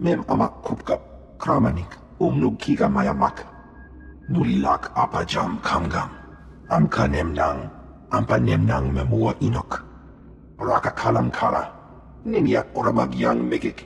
Mem amak kupkap, kramanik, umnug kiga mayamak. Nulilak apajam kamgam. Amka nemnang, ampa nemnang memua inok. Raka kalam kala, ninyak oramagyang megik.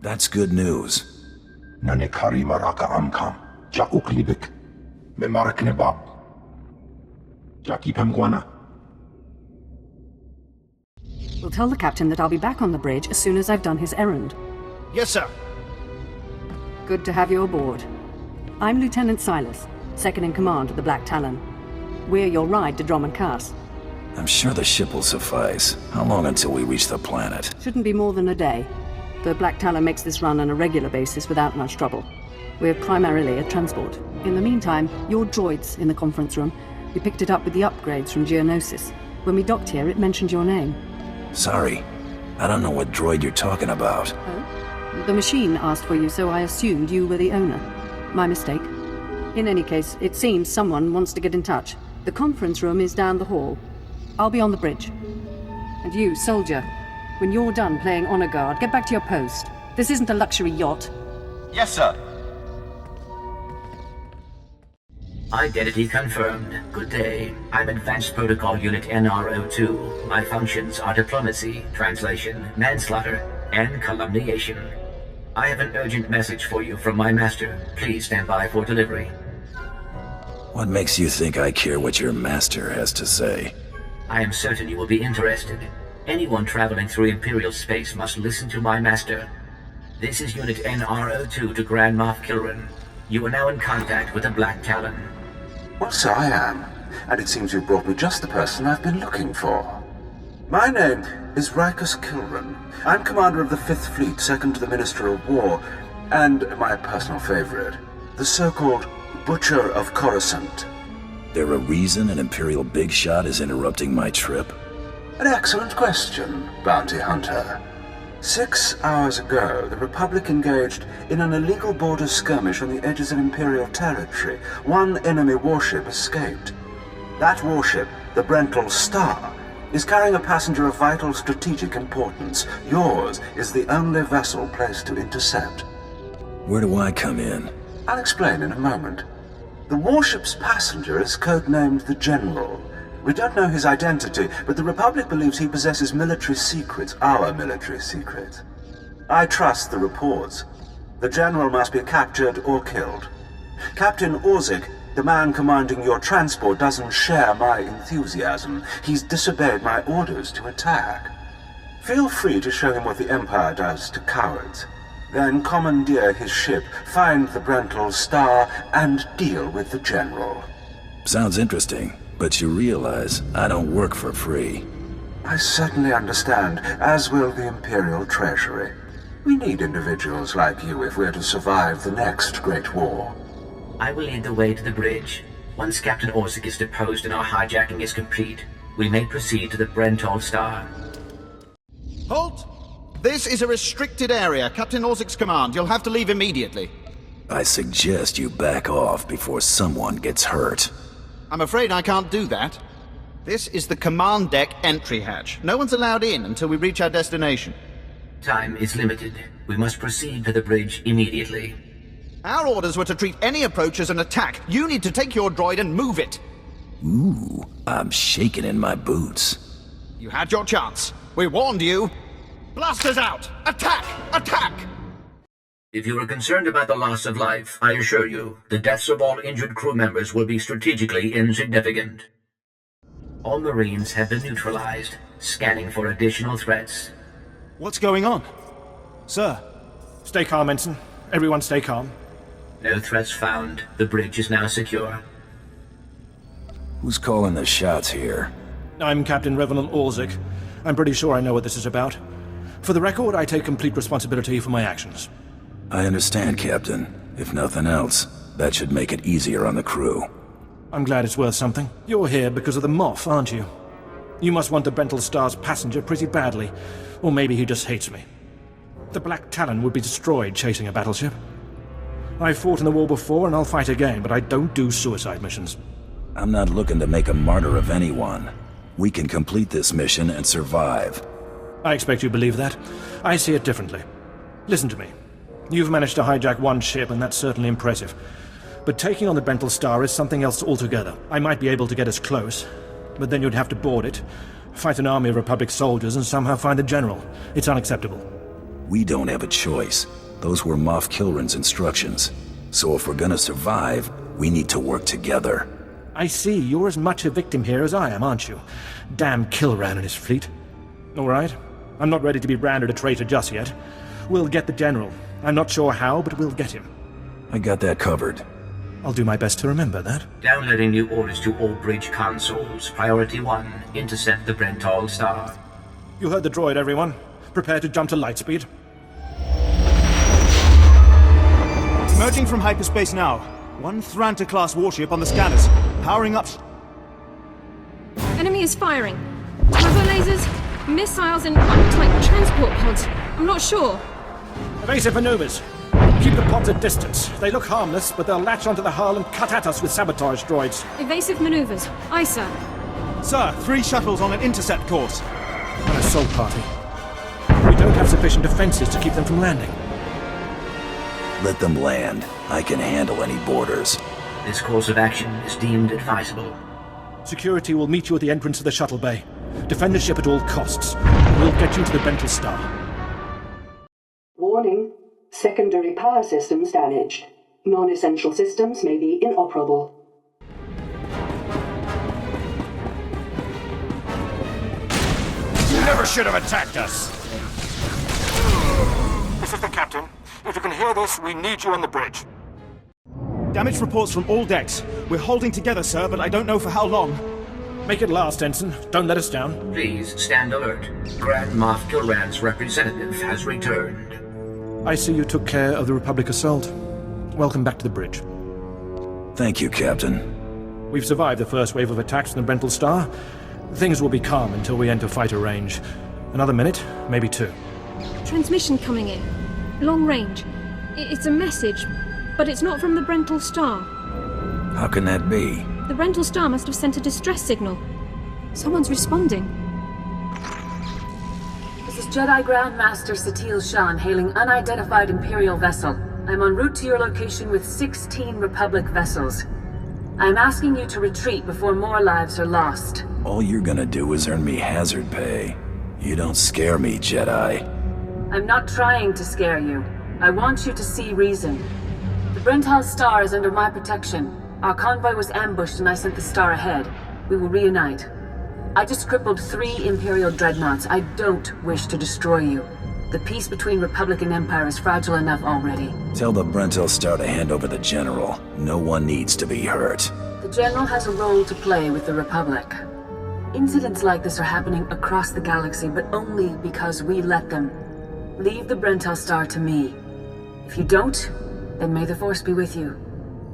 That's good news. Nanekari maraka amkam, ja uklibik. Memarak nebab. Jaki pemguana. We'll tell the captain that I'll be back on the bridge as soon as I've done his errand. Yes, sir. Good to have you aboard. I'm Lieutenant Silas, second in command of the Black Talon. We're your ride to Drummond Cass. I'm sure the ship will suffice. How long until we reach the planet? Shouldn't be more than a day. The Black Talon makes this run on a regular basis without much trouble. We're primarily a transport. In the meantime, your droid's in the conference room. We picked it up with the upgrades from Geonosis. When we docked here, it mentioned your name. Sorry. I don't know what droid you're talking about. Oh? The machine asked for you, so I assumed you were the owner. My mistake. In any case, it seems someone wants to get in touch. The conference room is down the hall. I'll be on the bridge. And you, soldier, when you're done playing honor guard, get back to your post. This isn't a luxury yacht. Yes, sir. Identity confirmed. Good day. I'm Advanced Protocol Unit NRO2. My functions are diplomacy, translation, manslaughter, and calumniation. I have an urgent message for you from my master. Please stand by for delivery. What makes you think I care what your master has to say? I am certain you will be interested. Anyone traveling through Imperial space must listen to my master. This is Unit NRO2 to Grand Moff Kilran. You are now in contact with the Black Talon. Well, so I am, and it seems you brought me just the person I've been looking for. My name is Rikus Kilran. I'm commander of the 5th Fleet, second to the Minister of War, and my personal favorite, the so-called Butcher of Coruscant. There a reason an Imperial big shot is interrupting my trip? An excellent question, Bounty Hunter. 6 hours ago, the Republic engaged in an illegal border skirmish on the edges of Imperial territory. One enemy warship escaped. That warship, the Brental Star, is carrying a passenger of vital strategic importance. Yours is the only vessel placed to intercept. Where do I come in? I'll explain in a moment. The warship's passenger is codenamed the General. We don't know his identity, but the Republic believes he possesses military secrets, our military secrets. I trust the reports. The General must be captured or killed. Captain Orzik, the man commanding your transport, doesn't share my enthusiasm. He's disobeyed my orders to attack. Feel free to show him what the Empire does to cowards. Then commandeer his ship, find the Brental Star, and deal with the General. Sounds interesting. But you realize I don't work for free. I certainly understand, as will the Imperial Treasury. We need individuals like you if we're to survive the next Great War. I will lead the way to the bridge. Once Captain Orzik is deposed and our hijacking is complete, we may proceed to the Brental Star. Halt! This is a restricted area. Captain Orzik's command. You'll have to leave immediately. I suggest you back off before someone gets hurt. I'm afraid I can't do that. This is the command deck entry hatch. No one's allowed in until we reach our destination. Time is limited. We must proceed to the bridge immediately. Our orders were to treat any approach as an attack. You need to take your droid and move it. Ooh, I'm shaking in my boots. You had your chance. We warned you. Blasters out! Attack! Attack! If you are concerned about the loss of life, I assure you, the deaths of all injured crew members will be strategically insignificant. All Marines have been neutralized, scanning for additional threats. What's going on? Sir, stay calm, Ensign. Everyone stay calm. No threats found. The bridge is now secure. Who's calling the shots here? I'm Captain Revenant Orzik. I'm pretty sure I know what this is about. For the record, I take complete responsibility for my actions. I understand, Captain. If nothing else, that should make it easier on the crew. I'm glad it's worth something. You're here because of the Moff, aren't you? You must want the Brental Star's passenger pretty badly. Or maybe he just hates me. The Black Talon would be destroyed chasing a battleship. I've fought in the war before and I'll fight again, but I don't do suicide missions. I'm not looking to make a martyr of anyone. We can complete this mission and survive. I expect you believe that. I see it differently. Listen to me. You've managed to hijack one ship, and that's certainly impressive. But taking on the Brental Star is something else altogether. I might be able to get us close, but then you'd have to board it, fight an army of Republic soldiers, and somehow find a general. It's unacceptable. We don't have a choice. Those were Moff Kilran's instructions. So if we're gonna survive, we need to work together. I see. You're as much a victim here as I am, aren't you? Damn Kilran and his fleet. All right. I'm not ready to be branded a traitor just yet. We'll get the general. I'm not sure how, but we'll get him. I got that covered. I'll do my best to remember that. Downloading new orders to all bridge consoles. Priority 1, intercept the Brental Star. You heard the droid, everyone. Prepare to jump to lightspeed. Emerging from hyperspace now. One Thranta-class warship on the scanners. Powering up. Enemy is firing. Turbo lasers, missiles, and like transport pods. I'm not sure. Evasive maneuvers. Keep the pods at distance. They look harmless, but they'll latch onto the hull and cut at us with sabotage droids. Evasive maneuvers. Aye, sir. Sir, 3 shuttles on an intercept course. An assault party. We don't have sufficient defenses to keep them from landing. Let them land. I can handle any boarders. This course of action is deemed advisable. Security will meet you at the entrance of the shuttle bay. Defend the ship at all costs. We'll get you to the Brental Star. Warning. Secondary power systems damaged. Non-essential systems may be inoperable. You never should have attacked us! This is the captain. If you can hear this, we need you on the bridge. Damage reports from all decks. We're holding together, sir, but I don't know for how long. Make it last, Ensign. Don't let us down. Please stand alert. Grand Moff Kilran's representative has returned. I see you took care of the Republic assault. Welcome back to the bridge. Thank you, Captain. We've survived the first wave of attacks from the Brental Star. Things will be calm until we enter fighter range. Another minute, maybe 2. Transmission coming in. Long range. It's a message, but it's not from the Brental Star. How can that be? The Brental Star must have sent a distress signal. Someone's responding. This is Jedi Grandmaster Satil Shan hailing unidentified Imperial vessel. I'm en route to your location with 16 Republic vessels. I'm asking you to retreat before more lives are lost. All you're gonna do is earn me hazard pay. You don't scare me, Jedi. I'm not trying to scare you. I want you to see reason. The Brental Star is under my protection. Our convoy was ambushed and I sent the Star ahead. We will reunite. I just crippled 3 Imperial dreadnoughts. I don't wish to destroy you. The peace between Republic and Empire is fragile enough already. Tell the Brental Star to hand over the General. No one needs to be hurt. The General has a role to play with the Republic. Incidents like this are happening across the galaxy, but only because we let them. Leave the Brental Star to me. If you don't, then may the Force be with you.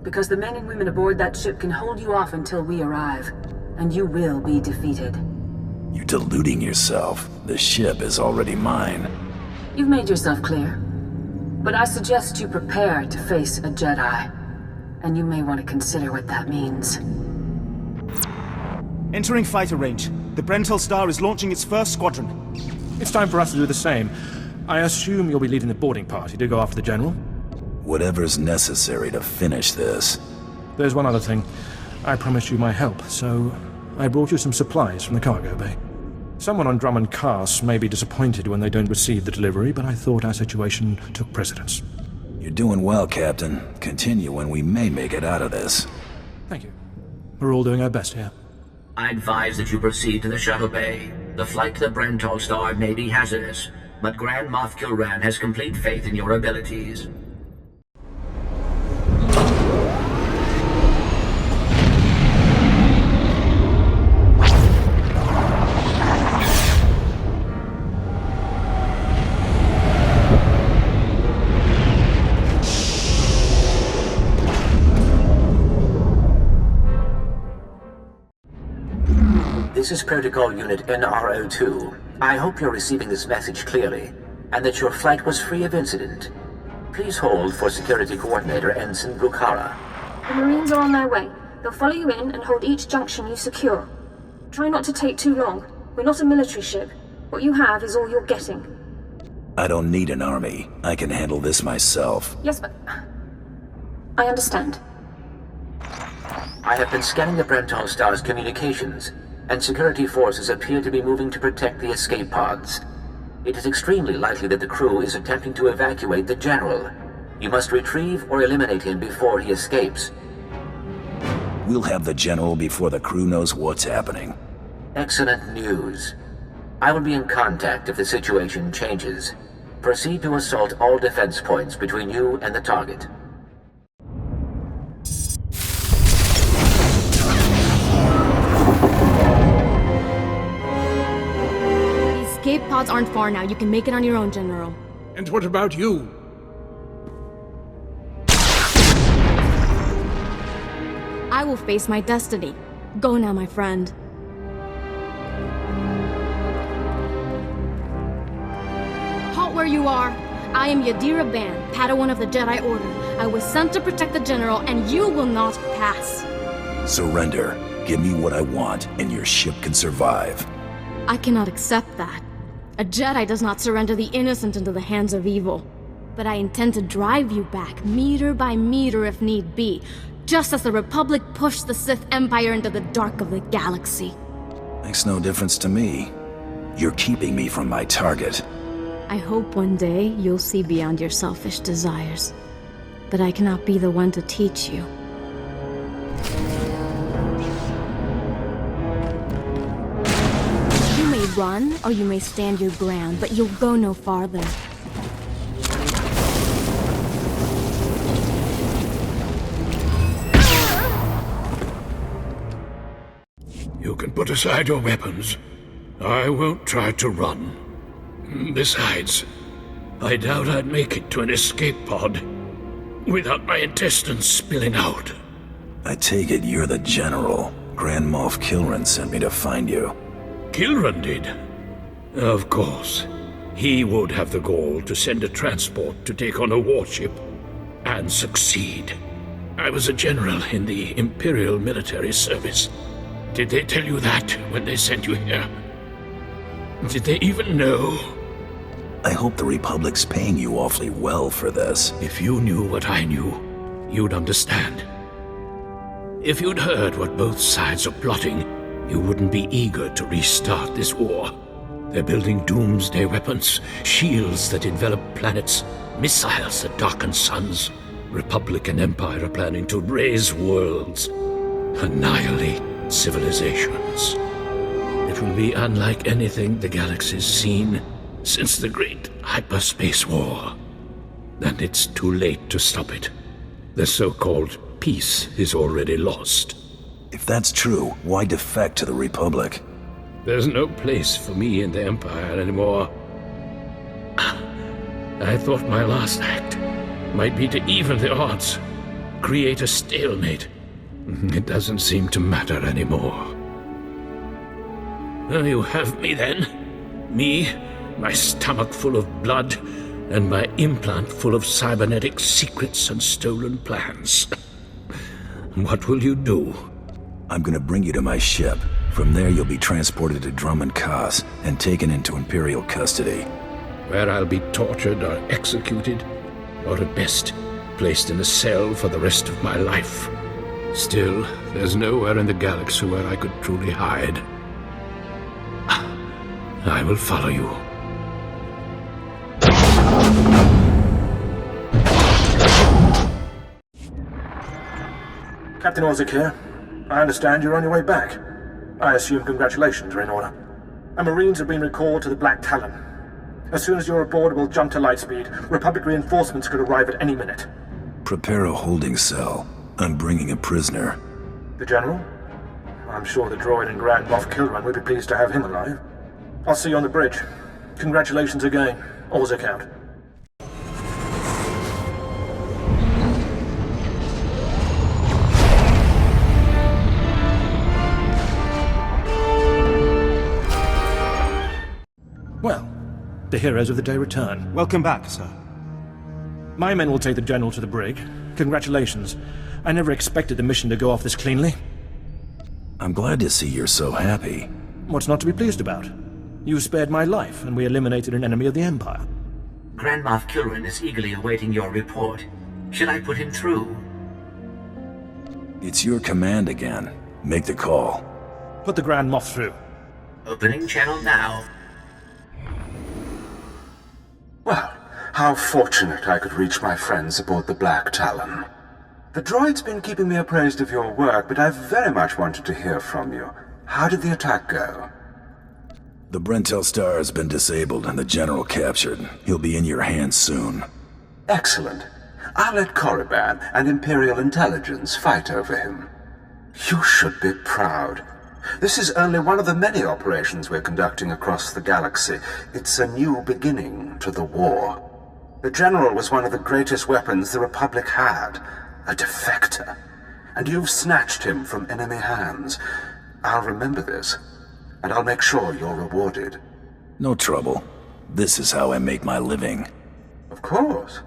Because the men and women aboard that ship can hold you off until we arrive. And you will be defeated. You're deluding yourself. The ship is already mine. You've made yourself clear. But I suggest you prepare to face a Jedi. And you may want to consider what that means. Entering fighter range. The Brental Star is launching its first squadron. It's time for us to do the same. I assume you'll be leading the boarding party to go after the General? Whatever's necessary to finish this. There's one other thing. I promised you my help, so I brought you some supplies from the cargo bay. Someone on Drummond Cass may be disappointed when they don't receive the delivery, but I thought our situation took precedence. You're doing well, Captain. Continue and we may make it out of this. Thank you. We're all doing our best here. I advise that you proceed to the shuttle bay. The flight to the Brental Star may be hazardous, but Grand Moff Kilran has complete faith in your abilities. This is Protocol Unit NRO2. I hope you're receiving this message clearly, and that your flight was free of incident. Please hold for Security Coordinator Ensign Brukhara. The Marines are on their way. They'll follow you in and hold each junction you secure. Try not to take too long. We're not a military ship. What you have is all you're getting. I don't need an army. I can handle this myself. Yes, but... I understand. I have been scanning the Brental Star's communications, and security forces appear to be moving to protect the escape pods. It is extremely likely that the crew is attempting to evacuate the General. You must retrieve or eliminate him before he escapes. We'll have the General before the crew knows what's happening. Excellent news. I will be in contact if the situation changes. Proceed to assault all defense points between you and the target. Escape pods aren't far now. You can make it on your own, General. And what about you? I will face my destiny. Go now, my friend. Halt where you are. I am Yadira Ban, Padawan of the Jedi Order. I was sent to protect the General, and you will not pass. Surrender. Give me what I want, and your ship can survive. I cannot accept that. A Jedi does not surrender the innocent into the hands of evil. But I intend to drive you back, meter by meter if need be, just as the Republic pushed the Sith Empire into the dark of the galaxy. Makes no difference to me. You're keeping me from my target. I hope one day you'll see beyond your selfish desires. But I cannot be the one to teach you. You may run, or you may stand your ground, but you'll go no farther. You can put aside your weapons. I won't try to run. Besides, I doubt I'd make it to an escape pod without my intestines spilling out. I take it you're the General. Grand Moff Kilran sent me to find you. Kilran did? Of course. He would have the gall to send a transport to take on a warship and succeed. I was a general in the Imperial military service. Did they tell you that when they sent you here? Did they even know? I hope the Republic's paying you awfully well for this. If you knew what I knew, you'd understand. If you'd heard what both sides are plotting, you wouldn't be eager to restart this war. They're building doomsday weapons, shields that envelop planets, missiles that darken suns. Republic and Empire are planning to raise worlds, annihilate civilizations. It will be unlike anything the galaxy's seen since the Great Hyperspace War. And it's too late to stop it. The so-called peace is already lost. If that's true, why defect to the Republic? There's no place for me in the Empire anymore. I thought my last act might be to even the odds, create a stalemate. It doesn't seem to matter anymore. You have me then. Me, my stomach full of blood, and my implant full of cybernetic secrets and stolen plans. What will you do? I'm gonna bring you to my ship. From there you'll be transported to Drummond Cos and taken into Imperial custody. Where I'll be tortured or executed, or at best, placed in a cell for the rest of my life. Still, there's nowhere in the galaxy where I could truly hide. I will follow you. Captain Orzik here. I understand you're on your way back. I assume congratulations are in order. Our Marines have been recalled to the Black Talon. As soon as you're aboard, we'll jump to lightspeed. Republic reinforcements could arrive at any minute. Prepare a holding cell. I'm bringing a prisoner. The General? I'm sure the droid and Grand Moff Kilran would be pleased to have him alive. I'll see you on the bridge. Congratulations again. Orzik out. Well, the heroes of the day return. Welcome back, sir. My men will take the General to the brig. Congratulations. I never expected the mission to go off this cleanly. I'm glad to see you're so happy. What's not to be pleased about? You spared my life, and we eliminated an enemy of the Empire. Grand Moff Kilrin is eagerly awaiting your report. Should I put him through? It's your command again. Make the call. Put the Grand Moff through. Opening channel now. Well, how fortunate I could reach my friends aboard the Black Talon. The droid's been keeping me appraised of your work, but I've very much wanted to hear from you. How did the attack go? The Brentel Star has been disabled and the General captured. He'll be in your hands soon. Excellent. I'll let Korriban and Imperial intelligence fight over him. You should be proud. This is only one of the many operations we're conducting across the galaxy. It's a new beginning to the war. The General was one of the greatest weapons the Republic had, a defector. And you've snatched him from enemy hands. I'll remember this, and I'll make sure you're rewarded. No trouble. This is how I make my living. Of course.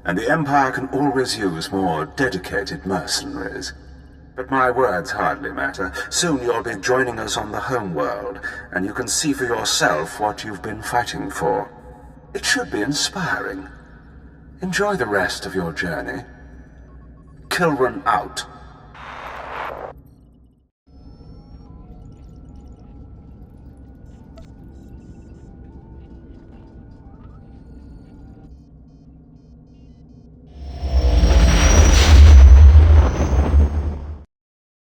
And the Empire can always use more dedicated mercenaries. But my words hardly matter. Soon you'll be joining us on the homeworld, and you can see for yourself what you've been fighting for. It should be inspiring. Enjoy the rest of your journey. Kilrin out.